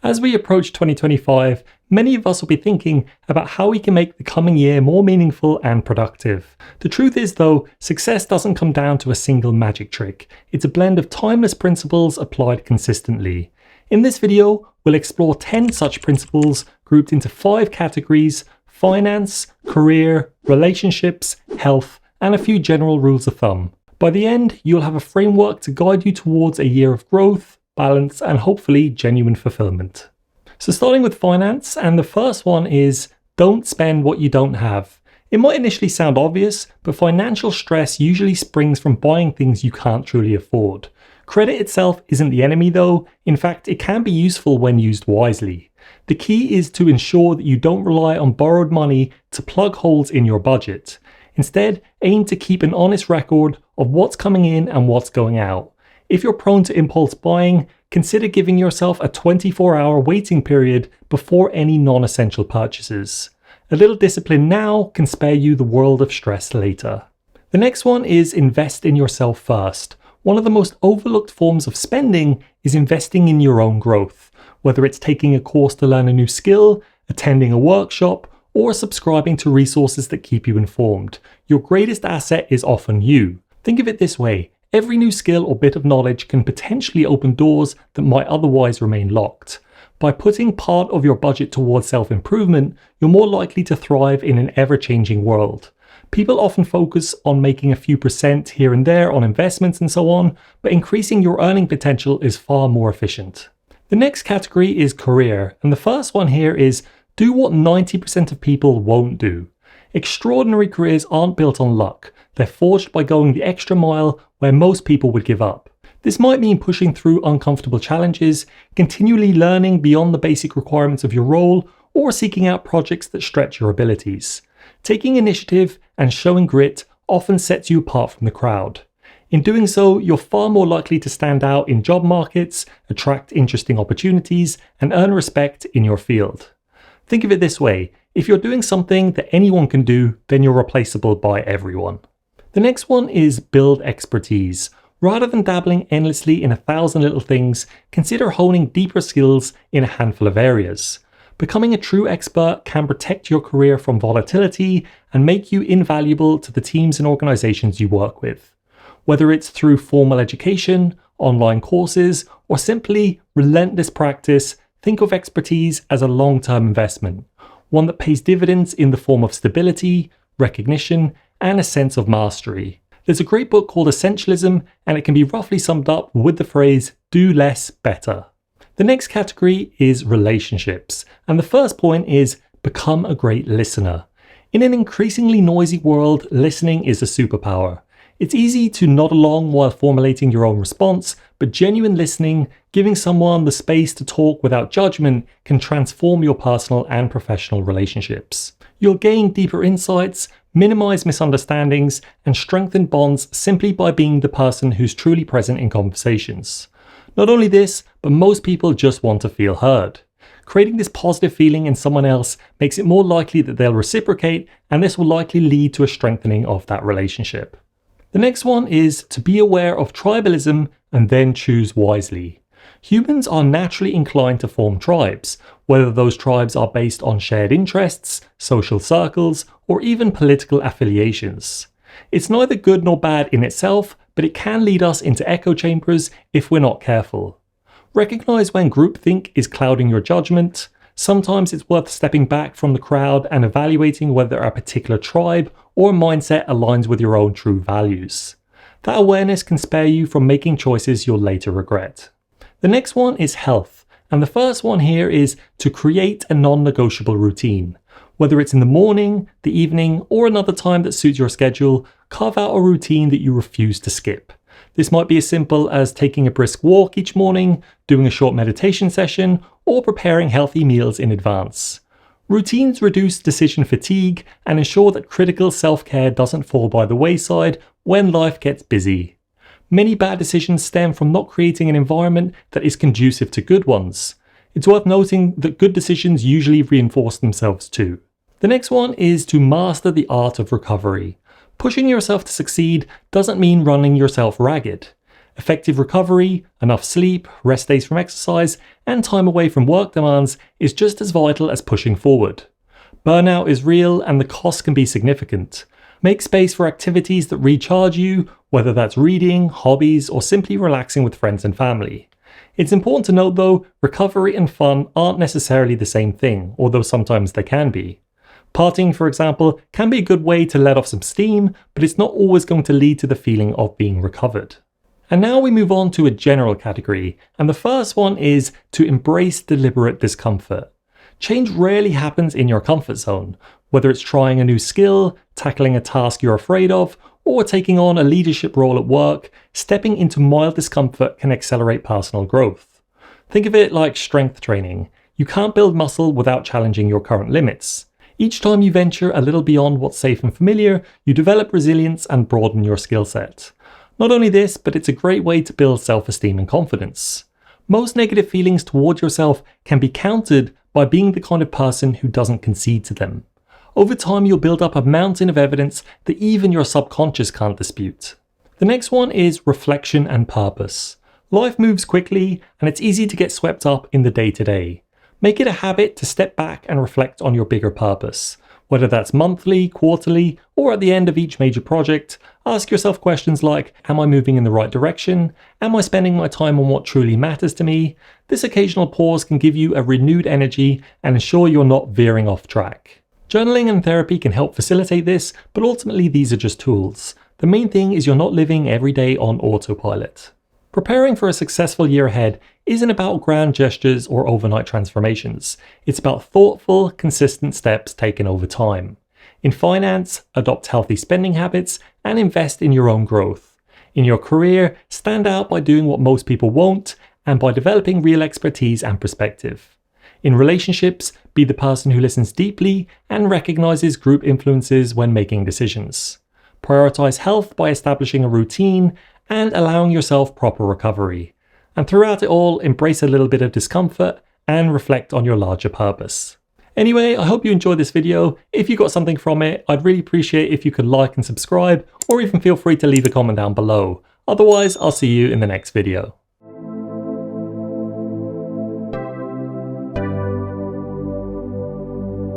As we approach 2025, many of us will be thinking about how we can make the coming year more meaningful and productive. The truth is though, success doesn't come down to a single magic trick. It's a blend of timeless principles applied consistently. In this video, we'll explore 10 such principles grouped into 5 categories: finance, career, relationships, health, and a few general rules of thumb. By the end, you'll have a framework to guide you towards a year of growth, balance, and hopefully genuine fulfillment. So starting with finance, and the first one is don't spend what you don't have. It might initially sound obvious, but financial stress usually springs from buying things you can't truly afford. Credit itself isn't the enemy though. In fact, it can be useful when used wisely. The key is to ensure that you don't rely on borrowed money to plug holes in your budget. Instead, aim to keep an honest record of what's coming in and what's going out. If you're prone to impulse buying, consider giving yourself a 24-hour waiting period before any non-essential purchases. A little discipline now can spare you the world of stress later. The next one is invest in yourself first. One of the most overlooked forms of spending is investing in your own growth, whether it's taking a course to learn a new skill, attending a workshop, or subscribing to resources that keep you informed. Your greatest asset is often you. Think of it this way: every new skill or bit of knowledge can potentially open doors that might otherwise remain locked. By putting part of your budget towards self-improvement, you're more likely to thrive in an ever-changing world. People often focus on making a few percent here and there on investments and so on, but increasing your earning potential is far more efficient. The next category is career, and the first one here is do what 90% of people won't do. Extraordinary careers aren't built on luck. They're forged by going the extra mile where most people would give up. This might mean pushing through uncomfortable challenges, continually learning beyond the basic requirements of your role, or seeking out projects that stretch your abilities. Taking initiative and showing grit often sets you apart from the crowd. In doing so, you're far more likely to stand out in job markets, attract interesting opportunities, and earn respect in your field. Think of it this way: if you're doing something that anyone can do, then you're replaceable by everyone. The next one is build expertise. Rather than dabbling endlessly in 1,000 little things, consider honing deeper skills in a handful of areas. Becoming a true expert can protect your career from volatility and make you invaluable to the teams and organizations you work with. Whether it's through formal education, online courses, or simply relentless practice, think of expertise as a long-term investment, one that pays dividends in the form of stability, recognition, and a sense of mastery. There's a great book called Essentialism, and it can be roughly summed up with the phrase, do less better. The next category is relationships, and the first point is become a great listener. In an increasingly noisy world, listening is a superpower. It's easy to nod along while formulating your own response, but genuine listening, giving someone the space to talk without judgment, can transform your personal and professional relationships. You'll gain deeper insights, minimize misunderstandings, and strengthen bonds simply by being the person who's truly present in conversations. Not only this, but most people just want to feel heard. Creating this positive feeling in someone else makes it more likely that they'll reciprocate, and this will likely lead to a strengthening of that relationship. The next one is to be aware of tribalism and then choose wisely. Humans are naturally inclined to form tribes, whether those tribes are based on shared interests, social circles, or even political affiliations. It's neither good nor bad in itself, but it can lead us into echo chambers if we're not careful. Recognize when groupthink is clouding your judgment. Sometimes it's worth stepping back from the crowd and evaluating whether a particular tribe or mindset aligns with your own true values. That awareness can spare you from making choices you'll later regret. The next one is health, and the first one here is to create a non-negotiable routine. Whether it's in the morning, the evening, or another time that suits your schedule, carve out a routine that you refuse to skip. This might be as simple as taking a brisk walk each morning, doing a short meditation session, or preparing healthy meals in advance. Routines reduce decision fatigue and ensure that critical self-care doesn't fall by the wayside when life gets busy. Many bad decisions stem from not creating an environment that is conducive to good ones. It's worth noting that good decisions usually reinforce themselves too. The next one is to master the art of recovery. Pushing yourself to succeed doesn't mean running yourself ragged. Effective recovery, enough sleep, rest days from exercise, and time away from work demands is just as vital as pushing forward. Burnout is real and the cost can be significant. Make space for activities that recharge you, whether that's reading, hobbies, or simply relaxing with friends and family. It's important to note though, recovery and fun aren't necessarily the same thing, although sometimes they can be. Partying, for example, can be a good way to let off some steam, but it's not always going to lead to the feeling of being recovered. And now we move on to a general category, and the first one is to embrace deliberate discomfort. Change rarely happens in your comfort zone, whether it's trying a new skill, tackling a task you're afraid of, or taking on a leadership role at work. Stepping into mild discomfort can accelerate personal growth. Think of it like strength training. You can't build muscle without challenging your current limits. Each time you venture a little beyond what's safe and familiar, you develop resilience and broaden your skill set. Not only this, but it's a great way to build self-esteem and confidence. Most negative feelings toward yourself can be countered by being the kind of person who doesn't concede to them. Over time, you'll build up a mountain of evidence that even your subconscious can't dispute. The next one is reflection and purpose. Life moves quickly, and it's easy to get swept up in the day-to-day. Make it a habit to step back and reflect on your bigger purpose. Whether that's monthly, quarterly, or at the end of each major project, ask yourself questions like, am I moving in the right direction? Am I spending my time on what truly matters to me? This occasional pause can give you a renewed energy and ensure you're not veering off track. Journaling and therapy can help facilitate this, but ultimately these are just tools. The main thing is you're not living every day on autopilot. Preparing for a successful year ahead isn't about grand gestures or overnight transformations. It's about thoughtful, consistent steps taken over time. In finance, adopt healthy spending habits and invest in your own growth. In your career, stand out by doing what most people won't and by developing real expertise and perspective. In relationships, be the person who listens deeply and recognizes group influences when making decisions. Prioritize health by establishing a routine and allowing yourself proper recovery. And throughout it all, embrace a little bit of discomfort and reflect on your larger purpose. Anyway, I hope you enjoyed this video. If you got something from it, I'd really appreciate if you could like and subscribe, or even feel free to leave a comment down below. Otherwise, I'll see you in the next video.